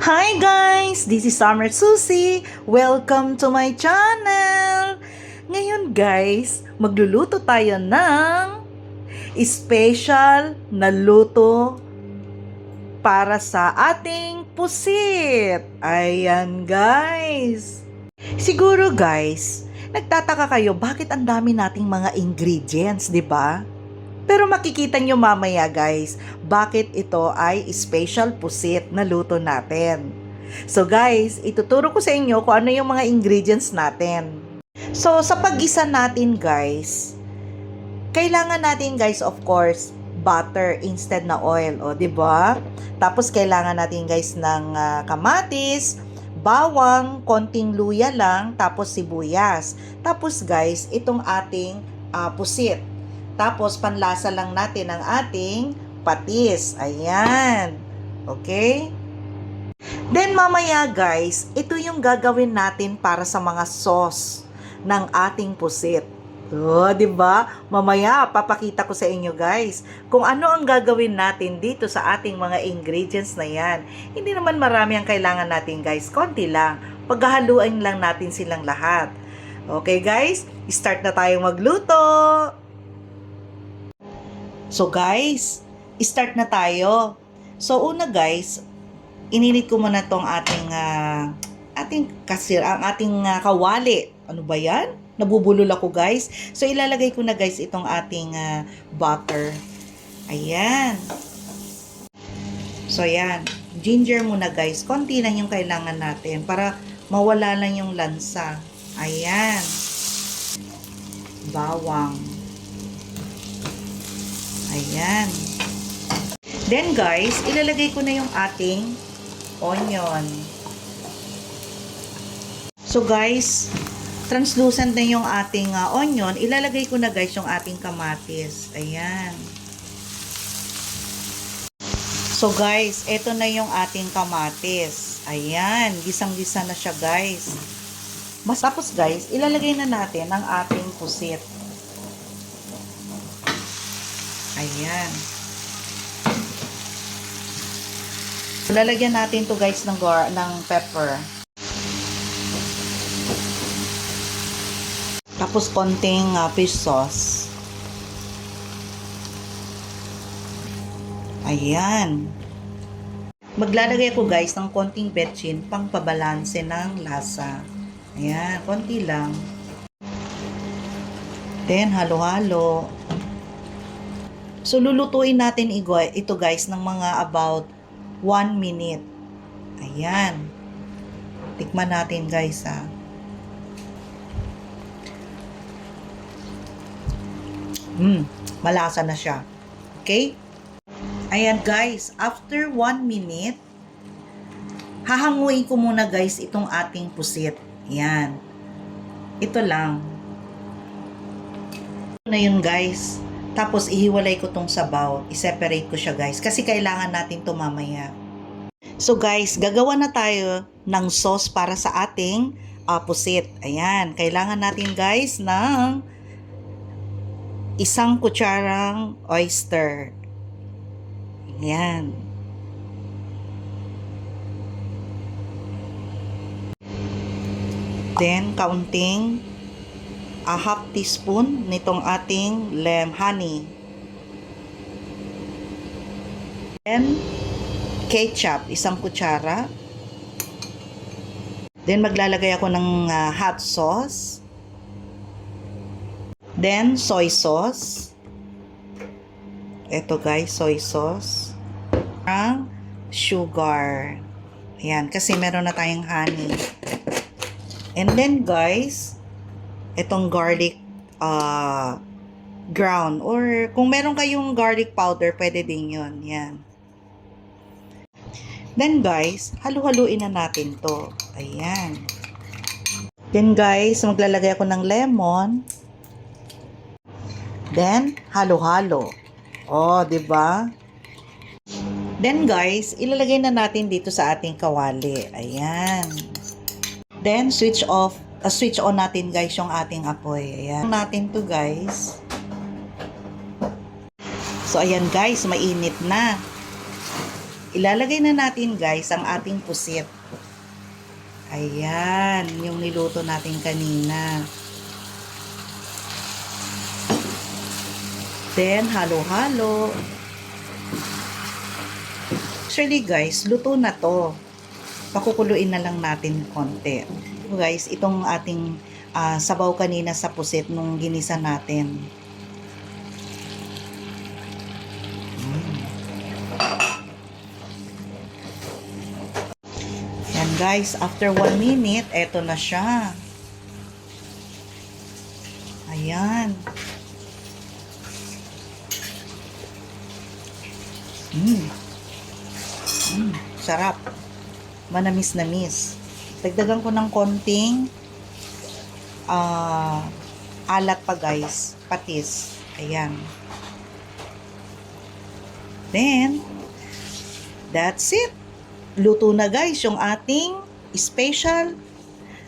Hi guys! This is Summer Susie. Welcome to my channel! Ngayon guys, magluluto tayo ng special na luto para sa ating pusit. Ayan guys! Siguro guys, nagtataka kayo bakit ang dami nating mga ingredients, di ba? Pero makikita nyo mamaya guys, bakit ito ay special pusit na luto natin. So guys, ituturo ko sa inyo kung ano yung mga ingredients natin. So sa paggisa natin guys, kailangan natin guys of course, butter instead na oil, o 'di ba? Tapos kailangan natin guys ng kamatis, bawang, konting luya lang, tapos sibuyas. Tapos guys, itong ating pusit. Tapos, panlasa lang natin ang ating patis. Ayan. Okay? Then, mamaya guys, ito yung gagawin natin para sa mga sauce ng ating pusit. Oh, 'di ba? Mamaya papakita ko sa inyo guys kung ano ang gagawin natin dito sa ating mga ingredients na 'yan. Hindi naman marami ang kailangan natin guys, konti lang. Paghahaluan lang natin silang lahat. Okay guys, start na tayong magluto. So guys, start na tayo. So una guys, ininit ko muna tong ating kawali. Ano ba 'yan? Nabubulol ako guys. So ilalagay ko na guys itong ating butter. Ayan. So ayan, ginger muna guys. Konti lang yung kailangan natin para mawala lang yung lansa. Ayan. Bawang. Ayan. Then guys, ilalagay ko na yung ating onion. So guys, translucent na yung ating onion. Ilalagay ko na guys yung ating kamatis. Ayan. So guys, ito na yung ating kamatis. Ayan, gisang-gisa na siya guys. Tapos guys, ilalagay na natin ang ating pusit. Ayan. Lalagyan natin to guys ng pepper. Tapos konting fish sauce. Ayan. Maglalagay ako guys ng konting betchin pang pabalanse ng lasa. Ayan, konti lang. Then halo-halo. So, lulutuin natin ito guys ng mga about 1 minute. Ayan. Tikman natin guys ha. Malasa na siya. Okay? Ayan guys, after 1 minute, hahanguin ko muna guys itong ating pusit. Ayan. Ito lang. Ito na yun guys. Tapos, ihiwalay ko tong sabaw. I-separate ko siya, guys. Kasi kailangan natin ito mamaya. So, guys, gagawa na tayo ng sauce para sa ating pusit. Ayan. Kailangan natin, guys, ng 1 kutsarang oyster. Ayan. Then, kaunting half teaspoon nitong ating honey. Then, ketchup, 1 kutsara. Then, maglalagay ako ng hot sauce. Then, soy sauce. Ito guys, soy sauce. Ang sugar. Ayan, kasi meron na tayong honey. And then guys, itong garlic ground, or kung meron kayong garlic powder, pwede din yun. Yan. Then guys, halu-haluin na natin to. Ayan. Then guys, maglalagay ako ng lemon. Then, halo-halo. Oh, 'di ba? Then guys, ilalagay na natin dito sa ating kawali. Ayan. Then, switch on natin guys yung ating apoy. Ayan. Natin to guys. So, ayan guys, mainit na. ilalagay na natin guys ang ating pusit. Ayan, yung niluto natin kanina. Then, halo-halo. Actually guys, luto na to. Pakukuluin na lang natin konti. Guys, itong ating sabaw kanina sa pusit nung ginisa natin. Yan guys, after 1 minute, eto na siya. Ayan. Sarap. Manamis-namis. Dagdagan ko ng konting alat pa guys. Patis. Ayan. Then, that's it. Luto na guys yung ating special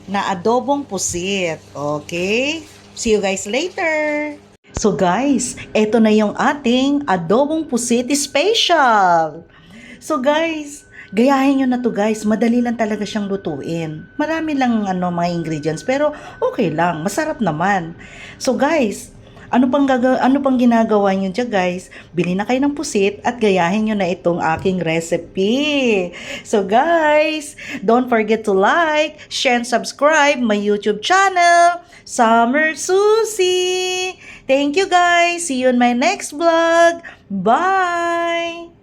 na adobong pusit. Okay? See you guys later. So guys, eto na yung ating adobong pusit special. So guys, gayahin nyo na to guys. Madali lang talaga siyang lutuin. Marami lang mga ingredients pero okay lang. Masarap naman. So guys, ano pang ginagawa nyo dyan guys? Bili na kayo ng pusit at gayahin nyo na itong aking recipe. So guys, don't forget to like, share, and subscribe my YouTube channel, Summer Susie. Thank you guys. See you in my next vlog. Bye!